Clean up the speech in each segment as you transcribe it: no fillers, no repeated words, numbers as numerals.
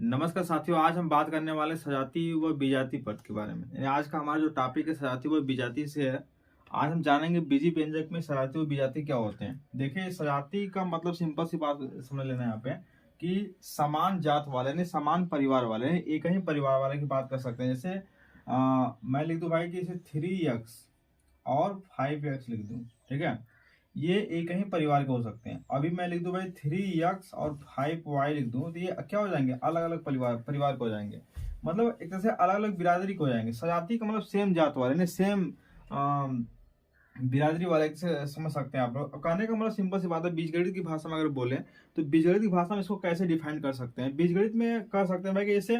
नमस्कार साथियों, आज हम बात करने वाले सजाती व विजातीय पद के बारे में। यानी आज का हमारा जो टॉपिक है सजाती व विजातीय से है। आज हम जानेंगे बीजी व्यंजक में सजाती व विजातीय क्या होते हैं। देखिए, सजाती का मतलब सिंपल सी बात समझ लेना है यहाँ पे कि समान जात वाले यानी समान परिवार वाले एक ही परिवार वाले की बात कर सकते हैं। जैसे मैं लिख दूं भाई कि इसे 3x और 5x लिख दूं, ठीक है। ये एक ही परिवार के हो सकते हैं। अभी मैं लिख दूं भाई 3x और 5y लिख दूं, तो ये क्या हो जाएंगे, अलग अलग परिवार के हो जाएंगे। मतलब एक तरह से अलग अलग बिरादरी के हो जाएंगे। सजाती का मतलब सेम जात वाले यानी सेम बिरादरी वाले से समझ सकते हैं आप लोग। कहने का मतलब सिंपल सी बात है, बीजगणित की भाषा में अगर बोले तो बीजगणित की भाषा में इसको कैसे डिफाइन कर सकते हैं। बीजगणित में कह सकते हैं भाई कि जैसे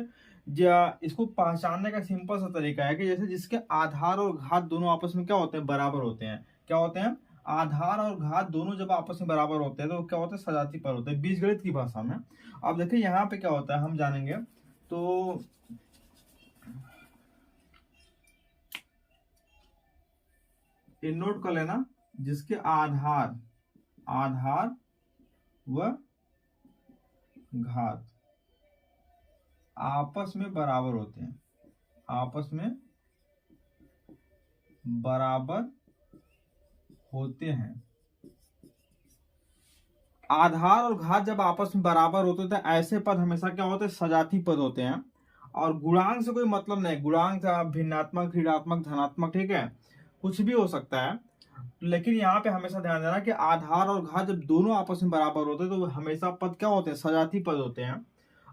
इसको पहचानने का सिंपल सा तरीका है कि जैसे जिसके आधार और घात दोनों आपस में क्या होते हैं, बराबर होते हैं। क्या होते हैं, आधार और घात दोनों जब आपस में बराबर होते हैं तो क्या होते हैं, सजाती पद होते हैं बीजगणित की भाषा में। अब देखिए यहाँ पे क्या होता है हम जानेंगे। तो ये नोट कर लेना, जिसके आधार व घात आपस में बराबर होते हैं, आपस में बराबर होते हैं। आधार और घात जब आपस में बराबर होते हैं तो ऐसे पद हमेशा क्या होते हैं, सजाती पद होते हैं। और गुणांक से कोई मतलब नहीं, गुणांक भिन्नात्मक, ऋणात्मक, धनात्मक, ठीक है, कुछ भी हो सकता है। लेकिन यहाँ पे हमेशा ध्यान देना कि आधार और घात जब दोनों आपस में बराबर होते हैं तो हमेशा पद क्या होते हैं, सजाती पद होते हैं।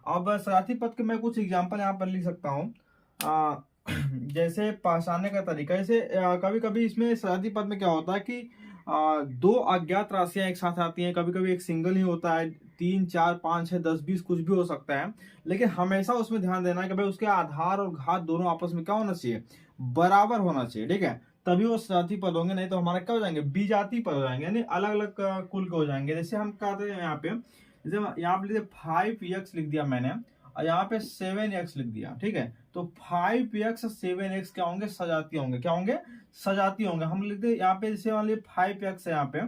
अब सजाती पद के मैं कुछ एग्जांपल यहाँ पर लिख सकता हूँ। जैसे पहचानने का तरीका, जैसे कभी कभी इसमें सजाती पद में क्या होता है कि दो अज्ञात राशियां एक साथ आती हैं। कभी कभी एक सिंगल ही होता है, 3, 4, 5, 6, 10, 20 कुछ भी हो सकता है। लेकिन हमेशा उसमें ध्यान देना है कि भाई उसके आधार और घात दोनों आपस में क्या होना चाहिए, बराबर होना चाहिए, ठीक है। तभी वो सजाती पद होंगे, नहीं तो हमारे क्या हो जाएंगे, बीजाती पद हो जाएंगे, यानी अलग अलग कुल के हो जाएंगे। जैसे हम कहते हैं यहाँ पे, जैसे यहाँ पे 5x लिख दिया मैंने और यहाँ पे 7x लिख दिया, ठीक है। तो 5x 7x क्या होंगे, सजाती होंगे। क्या होंगे, सजाती होंगे। हम लिखते यहाँ पे, जैसे मान लीजिए 5x है यहाँ पे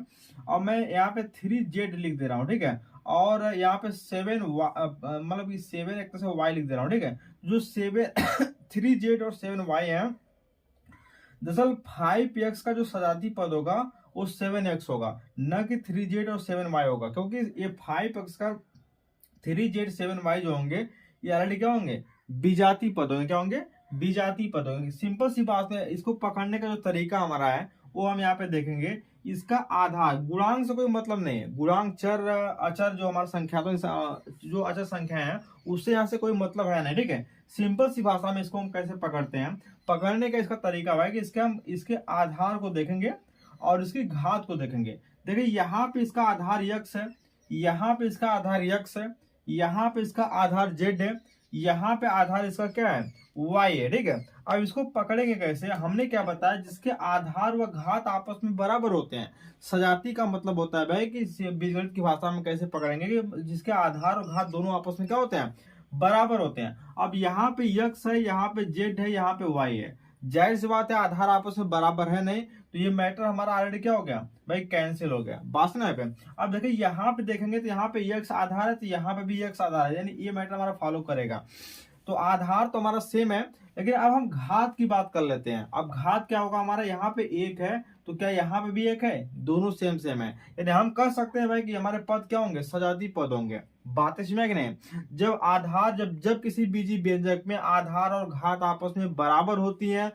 और मैं यहाँ पे 3z लिख दे रहा हूँ, ठीक है। और यहाँ पे 7 मतलब 7 एक तरह से y लिख दे रहा हूँ, ठीक है। जो 7 3z और 7y है, दरअसल 5x का जो सजाती पद होगा वो 7x होगा, न कि 3z और 7y होगा। क्योंकि ये 5x का 3z 7y जो होंगे ये ऑलरेडी क्या होंगे, विजातीय पद होंगे। क्या होंगे, विजातीय पद होंगे। सिंपल सी बात है, इसको पकड़ने का जो तरीका हमारा है वो हम यहाँ पे देखेंगे। इसका आधार, गुणांक से कोई मतलब नहीं है। गुणांक चर अचर जो हमारा संख्या, तो जो अचर संख्या है उससे यहाँ से कोई मतलब है नहीं, ठीक है। सिंपल सी भाषा में इसको हम कैसे पकड़ते हैं, पकड़ने का इसका तरीका है कि इसके हम इसके आधार को देखेंगे और इसकी घात को देखेंगे। देखिए यहाँ पे इसका आधार यक्स है, यहाँ पे इसका आधार यक्स है, यहाँ पे इसका आधार जेड है, यहाँ पे आधार इसका क्या है, वाई है, ठीक है। अब इसको पकड़ेंगे कैसे, हमने क्या बताया, जिसके आधार व घात आपस में बराबर होते हैं। सजाती का मतलब होता है भाई कि बीजगणित की भाषा में कैसे पकड़ेंगे कि जिसके आधार और घात दोनों आपस में क्या होते हैं, बराबर होते हैं। अब यहाँ पे यक्स है, यहाँ पे जेड है, यहाँ पे वाई है। जाहिर सी बात है आधार आपस में बराबर है नहीं, तो ये मैटर हमारा ऑलरेडी क्या हो गया भाई, कैंसिल हो गया। बात ना पे। अब देखिए यहाँ पे देखेंगे तो यहाँ पे यक्स आधार है, तो यहाँ पे भी यक्स आधार है, यानी ये मैटर हमारा फॉलो करेगा। तो आधार तो हमारा सेम है, लेकिन अब हम घात की बात कर लेते हैं। अब घात क्या होगा हमारा, यहाँ पे 1 है तो क्या यहाँ पे भी 1 है, दोनों सेम सेम है। यानी हम कह सकते हैं भाई कि हमारे पद क्या होंगे, सजाती पद होंगे। बातें समझ कि नहीं। जब आधार जब जब किसी बीजी व्यंजक में आधार और घात आपस में बराबर होती है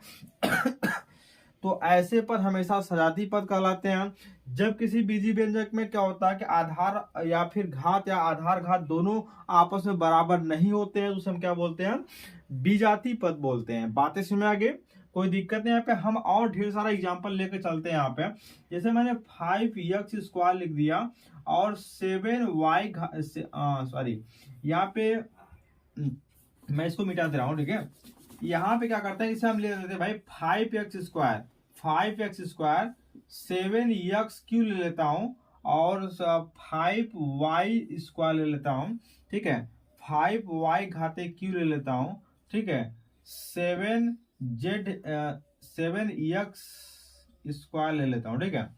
तो ऐसे पद हमेशा सजाती पद कहलाते हैं। जब किसी बीजी व्यंजक में क्या होता है कि आधार या फिर घात या आधार घात दोनों आपस में बराबर नहीं होते हैं, तो उसे हम क्या बोलते हैं, विजातीय पद बोलते हैं। बातें समझ आगे, कोई दिक्कत नहीं। यहाँ पे हम और ढेर सारा एग्जांपल लेके चलते हैं। यहाँ पे जैसे मैंने 5x² लिख दिया और 7y सॉरी, यहाँ पे मैं इसको मिटा दे रहा हूँ, ठीक है। यहाँ पे क्या करते हैं, इसे हम ले लेते हैं भाई 5x² 7x क्यों ले लेता हूँ और 5y² ले लेता हूँ, ठीक है। 5y घाते क्यों ले लेता हूँ, ठीक है। 7x² ले लेता हूँ, ठीक है।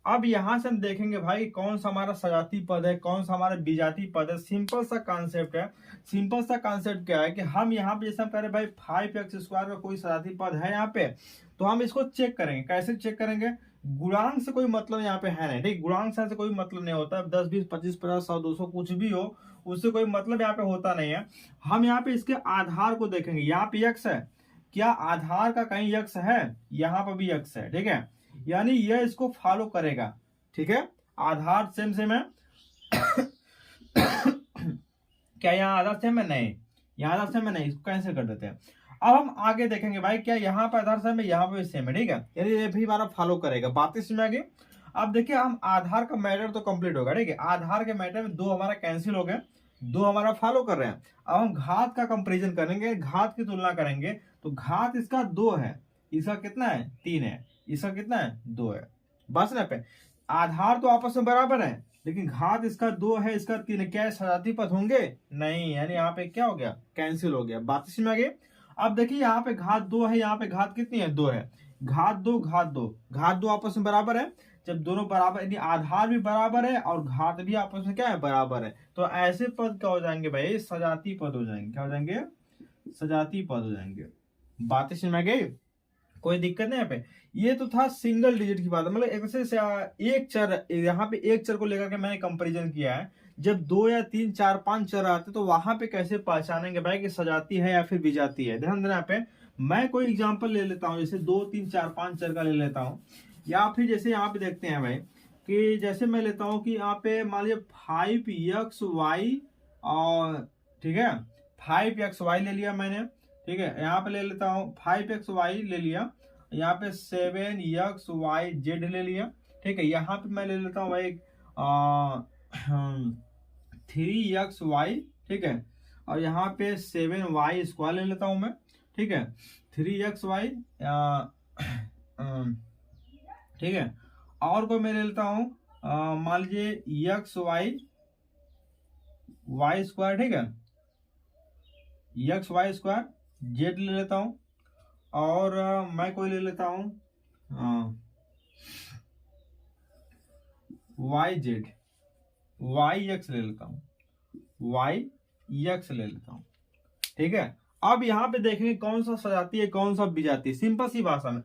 अब यहां से हम देखेंगे भाई कौन सा हमारा सजाती पद है, कौन सा हमारा विजाती पद है। सिंपल सा कॉन्सेप्ट है। सिंपल सा कॉन्सेप्ट क्या है कि हम यहाँ पे जैसे हम कह रहे भाई 5x² का कोई सजाती पद है यहाँ पे, तो हम इसको चेक करेंगे। कैसे चेक करेंगे? गुणांक से कोई मतलब यहाँ पे है नहीं, ठीक। गुणांक से कोई मतलब नहीं होता। 10, 20, 25, 50, 100, 200 कुछ भी हो, उससे कोई मतलब यहाँ पे होता नहीं है। हम यहाँ पे इसके आधार को देखेंगे। यहाँ पे x है, क्या आधार का कहीं x है? यहाँ पर भी x है, ठीक है। यानी यह इसको फॉलो करेगा, ठीक है। आधार सेम सेम है। क्या यहाँ आधार सेम है? नहीं, यहाँ आधार सेम है नहीं, इसको कैंसिल कर देते हैं। अब हम आगे देखेंगे भाई क्या यहाँ पर आधार सेम है, यहाँ पर भी सेम है, ठीक है। यानी ये भी हमारा फॉलो करेगा। बात इसमें आ गई। अब देखिए हम आधार का मैटर तो कंप्लीट होगा, ठीक है। आधार के मैटर में 2 हमारा कैंसिल हो गए, 2 हमारा फॉलो कर रहे हैं। अब हम घात का कंपेरिजन करेंगे, घात की तुलना करेंगे। तो घात इसका 2 है, इसका कितना है? 3 है, इसका कितना है? 2 है। बस ना पे आधार तो आपस में बराबर है, लेकिन घात इसका 2 है, इसका 3 है। क्या सजाती पद होंगे? नहीं, यानी यहाँ पे क्या हो गया? कैंसिल हो गया। बात इसमें आ गई। अब देखिए यहाँ पे घात 2 है, यहाँ पे घात कितनी है? 2 है। घात 2 घात 2 घात 2 आपस में बराबर है। जब दोनों बराबर, यानी आधार भी बराबर है और घात भी आपस में क्या है? बराबर है। तो ऐसे पद क्या हो जाएंगे भाई? सजाती पद हो जाएंगे। क्या हो जाएंगे? सजाती पद हो जाएंगे। बातें समझ में गई? कोई दिक्कत नहीं यहाँ पे। ये तो था सिंगल डिजिट की बात, मतलब एक चर, यहाँ पे एक चर को लेकर के मैंने कंपैरिजन किया है। जब 2 या 3, 4, 5 चर आते तो वहां पे कैसे पहचानेंगे भाई कि सजाती है या फिर विजाती है? ध्यान देना। यहाँ पे मैं कोई एग्जांपल ले लेता हूँ, जैसे 2, 3, 4, 5 चर का ले लेता हूँ। या फिर जैसे यहाँ पे देखते हैं भाई कि जैसे मैं लेता हूँ कि यहाँ पे मान लीजिए 5xy, और ठीक है 5xy ले लिया मैंने, ठीक है। यहाँ पे ले लेता हूँ 5xy ले लिया, यहाँ पे 7xyz ले लिया, ठीक है। यहाँ पे मैं ले लेता हूँ भाई 3xy, ठीक है। और यहाँ पे 7y² ले लेता हूँ मैं, ठीक है। 3xy, ठीक है। और कोई मैं ले लेता हूँ मान लीजिए xy y², ठीक है। xy² z ले लेता हूँ। और मैं कोई ले लेता हूँ yz, yx ले लेता हूँ, yx ले लेता हूँ, ठीक है। अब यहाँ पे देखेंगे कौन सा सजाती है, कौन सा विजाती है। सिंपल सी भाषा में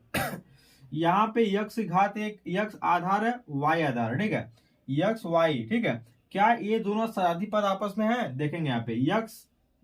यहाँ पे x घात 1, x आधार है, y आधार है, ठीक है। x y, ठीक है। क्या ये दोनों सजाती पद आपस में है? देखेंगे यहाँ पे x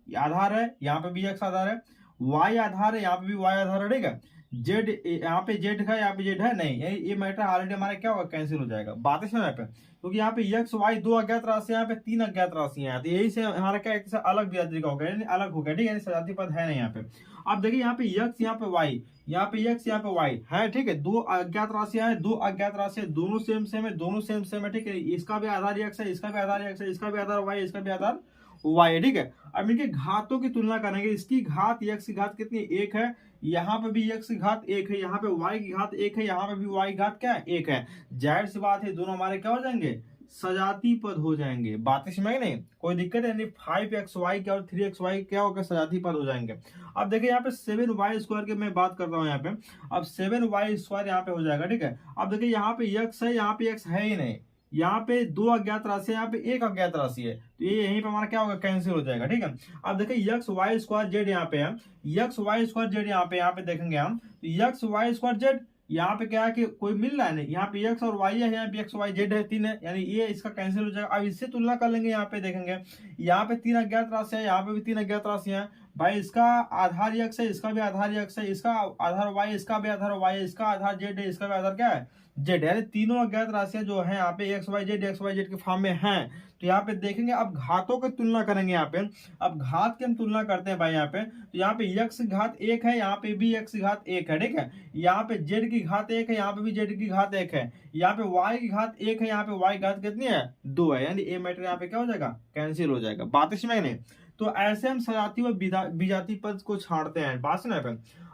आधार है, यहाँ पे भी x आधार है, y आधार है, यहाँ पे भी y आधार है, ठीक है। z, यहाँ पे z है, यहाँ पे z है नहीं, ये मैटर ऑलरेडी हमारा क्या होगा? कैंसिल हो जाएगा। बातें समझ यहाँ पे, क्योंकि यहाँ पे x y 2 अज्ञात राशि, यहाँ पे 3 अज्ञात राशियां हैं, तो यही से हमारा क्या एक अलग विजाती का हो गया, अलग हो गया, ठीक है। यानी सजाती पद है नहीं यहाँ पे। अब देखिए यहाँ पे x, यहाँ पे y, यहाँ पे x, यहाँ पे y है, ठीक है। 2 अज्ञात राशियां हैं, 2 अज्ञात राशि है, दोनों सेम सेम है, दोनों सेम सेम है, ठीक है। इसका भी आधार x है, इसका भी आधार x है, इसका भी आधार y है, इसका भी आधार y है, ठीक है। अब इनके घातों की तुलना करेंगे। इसकी घात x की घात कितनी? 1 है। यहाँ पे भी x की घात 1 है, यहाँ पे y की घात 1 है, यहाँ पे भी y की घात क्या है? 1 है। जाहिर सी बात है दोनों हमारे क्या हो जाएंगे? सजाती पद हो जाएंगे। बातें समझ में नहीं? कोई दिक्कत है नहीं। 5xy क्या और 3xy क्या होकर सजाती पद हो जाएंगे। अब देखिए यहाँ पे 7y² की मैं बात कर रहा हूँ यहाँ पे। अब 7y² यहाँ पे हो जाएगा, ठीक है। अब देखिए यहाँ पे x है, यहाँ पे x है ही नहीं, यहाँ पे 2 अज्ञात राशि है, यहाँ पे 1 अज्ञात राशि है, तो ये यहीं पे हमारा क्या होगा? कैंसिल हो जाएगा, ठीक है। अब देखिए xy² यहाँ पे है, xy² यहाँ पे देखेंगे हम, तो xy² यहाँ पे क्या है कि कोई मिल रहा है नहीं, यहाँ पे x और y है, यहाँ पे xyz है, 3 है, यानी ये इसका कैंसिल हो जाएगा। अब इससे तुलना कर लेंगे, यहाँ पे देखेंगे यहाँ पे 3 अज्ञात राशि है, यहाँ पे भी 3 अज्ञात राशि है भाई। इसका आधार x है, इसका भी आधार x है, इसका आधार y, इसका भी आधार y है, इसका आधार z है, इसका भी आधार क्या है? z है। तीनों अज्ञात राशियां जो है यहाँ पे xyz के फॉर्म में हैं। तो यहाँ पे देखेंगे, अब घातों की तुलना करेंगे यहाँ पे। अब घात की हम तुलना करते हैं भाई यहाँ पे, तो यहाँ पे x घात 1 है, यहाँ पे भी x घात 1 है, ठीक है। यहाँ पे z की घात 1 है, यहाँ पे भी z की घात 1 है, यहाँ पे y की घात 1 है, यहाँ पे y घात कितनी है? 2 है। यानी ए मैटर यहाँ पे क्या हो जाएगा? कैंसिल हो जाएगा। बात इसमें नहीं। तो ऐसे हम सजाती व विजाती पद को छांटते हैं। बात सुना पे।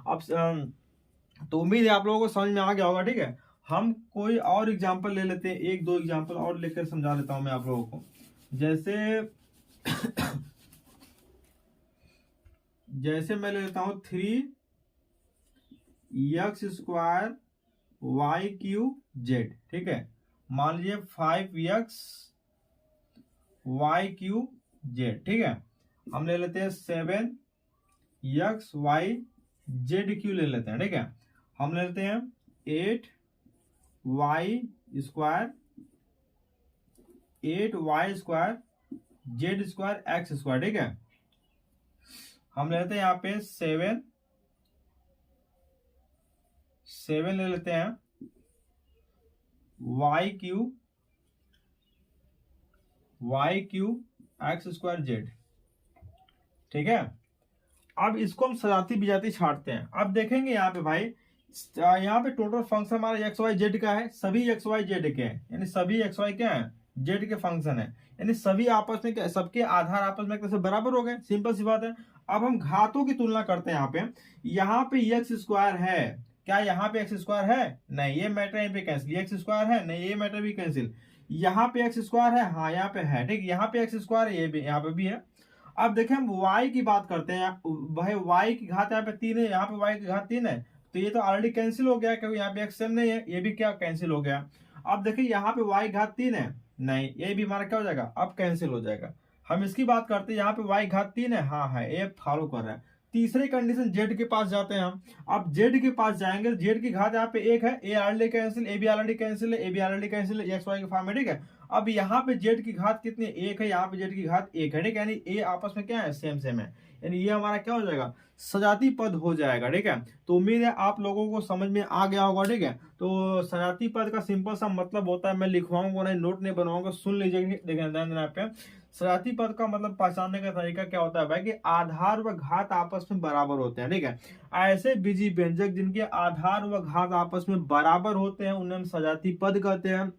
अब तो उम्मीद है आप लोगों को समझ में आ गया होगा, ठीक है। हम कोई और एग्जांपल ले लेते हैं, 1-2 एग्जांपल और लेकर समझा देता हूं मैं आप लोगों को। जैसे मैं ले लेता हूं 3x² y³ z, ठीक है। मान लीजिए 5x y क्यू जेड, ठीक है। हम ले लेते हैं 7x y जेड क्यू ले लेते हैं, ठीक है। हम ले लेते हैं 8y square Z square x square, ठीक है। हम ले लेते हैं यहाँ पे 7 ले लेते हैं y Q x square Z, ठीक है। अब इसको हम सजाती बिजाती छाटते हैं। अब देखेंगे यहाँ पे भाई, यहाँ पे टोटल फंक्शन हमारा एक्स वाई जेड का है, सभी एक्स वाई जेड के हैं, यानी सभी एक्स वाई क्या है, जेड के फंक्शन है, यानी सभी आपस में क्या, सबके आधार आपस में कैसे बराबर हो गए, सिंपल सी बात है। अब हम घातों की तुलना करते हैं। यहाँ पे एक्स स्क्वायर है, क्या यहाँ पे एक्स स्क्वायर है, नहीं, ये मैटर यहाँ पे कैंसिल। एक्स स्क्वायर है, नहीं, ये मैटर भी कैंसिल। यहाँ पे एक्स स्क्वायर है, हाँ यहाँ पे है, ठीक। यहाँ पे एक्स स्क्वायर है, ये भी यहाँ पे भी है। अब देखें हम y की बात करते हैं, भाई y की घात यहाँ पे 3 है, यहाँ पे y की घात 3 है, तो ये तो ऑलरेडी कैंसिल हो गया, क्योंकि यहाँ पे x सेम नहीं है, ये भी क्या कैंसिल हो गया। अब देखिए यहाँ पे y घात 3 है, नहीं, ये भी हमारा क्या हो जाएगा, अब कैंसिल हो जाएगा। हम इसकी बात करते हैं, यहाँ पे y घात 3 है, हाँ है, ये फॉलो कर रहा है। तीसरी कंडीशन z के पास जाते हैं हम। अब z के पास जाएंगे, z की घात यहाँ पे 1 है, ए ऑलरेडी कैंसिल, ए भी ऑलरेडी कैंसिल है, ए भी ऑलरेडी कैंसिल है, एक्स वाई के फॉर्म में, ठीक है। अब यहाँ पे z की घात कितनी, 1 है, यहाँ पे z की घात 1 है, ठीक है, यानी ए आपस में क्या है, सेम सेम है, यानी ये हमारा क्या हो जाएगा, सजाती पद हो जाएगा, ठीक है। तो उम्मीद है आप लोगों को समझ में आ गया होगा, ठीक है। तो सजाती पद का सिंपल सा मतलब होता है, मैं लिखवाऊंगा नहीं, नोट नहीं बनाऊंगा, सुन लीजिए, देखिए ध्यान देना पे। सजाती पद का मतलब पहचानने का तरीका क्या होता है भाई, कि आधार व घात आपस में बराबर होते हैं, ठीक है। ऐसे बीजी व्यंजक जिनके आधार व घात आपस में बराबर होते हैं उन्हें हम सजाती पद कहते हैं।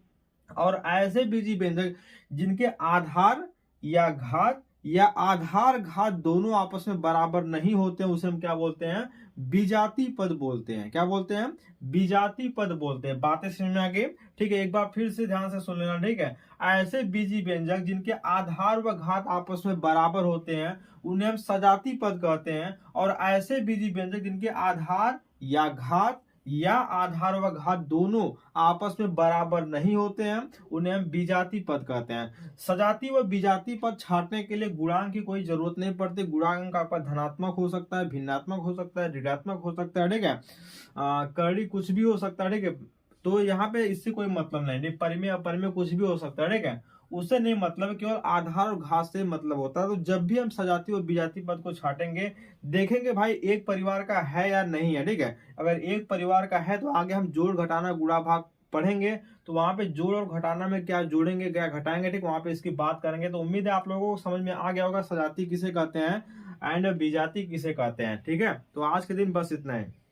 और ऐसे बीजी व्यंजक जिनके आधार या आधार घात दोनों आपस में बराबर नहीं होते हैं उसे हम क्या बोलते हैं, विजातीय पद बोलते हैं। क्या बोलते हैं, विजातीय पद बोलते हैं। बातें समझ में आ गई, ठीक है। एक बार फिर से ध्यान से सुन लेना, ठीक है। ऐसे बीजी व्यंजक जिनके आधार व घात आपस में बराबर होते हैं उन्हें हम सजातीय पद कहते हैं। और ऐसे बीजी व्यंजक जिनके आधार व घात दोनों आपस में बराबर नहीं होते हैं उन्हें हम विजातीय पद कहते हैं। सजातीय व विजातीय पद छांटने के लिए गुणांक की कोई जरूरत नहीं पड़ती। गुणांक आपका धनात्मक हो सकता है, भिन्नात्मक हो सकता है, ऋणात्मक हो सकता है, ठीक है, कर्णी कुछ भी हो सकता है, ठीक है। तो यहाँ पे इससे कोई मतलब नहीं, परिमेय अपरिमेय कुछ भी हो सकता है, ठीक है, उससे नहीं मतलब, केवल आधार और घात से मतलब होता है। तो जब भी हम सजातीय और विजातीय पद को छांटेंगे, देखेंगे भाई एक परिवार का है या नहीं है, ठीक है। अगर एक परिवार का है तो आगे हम जोड़ घटाना गुणा भाग पढ़ेंगे, तो वहां पे जोड़ और घटाना में क्या जोड़ेंगे क्या घटाएंगे, ठीक, वहां पे इसकी बात करेंगे। तो उम्मीद है आप लोगों को समझ में आ गया होगा सजातीय किसे कहते हैं एंड विजातीय किसे कहते हैं, ठीक है। तो आज के दिन बस इतना है।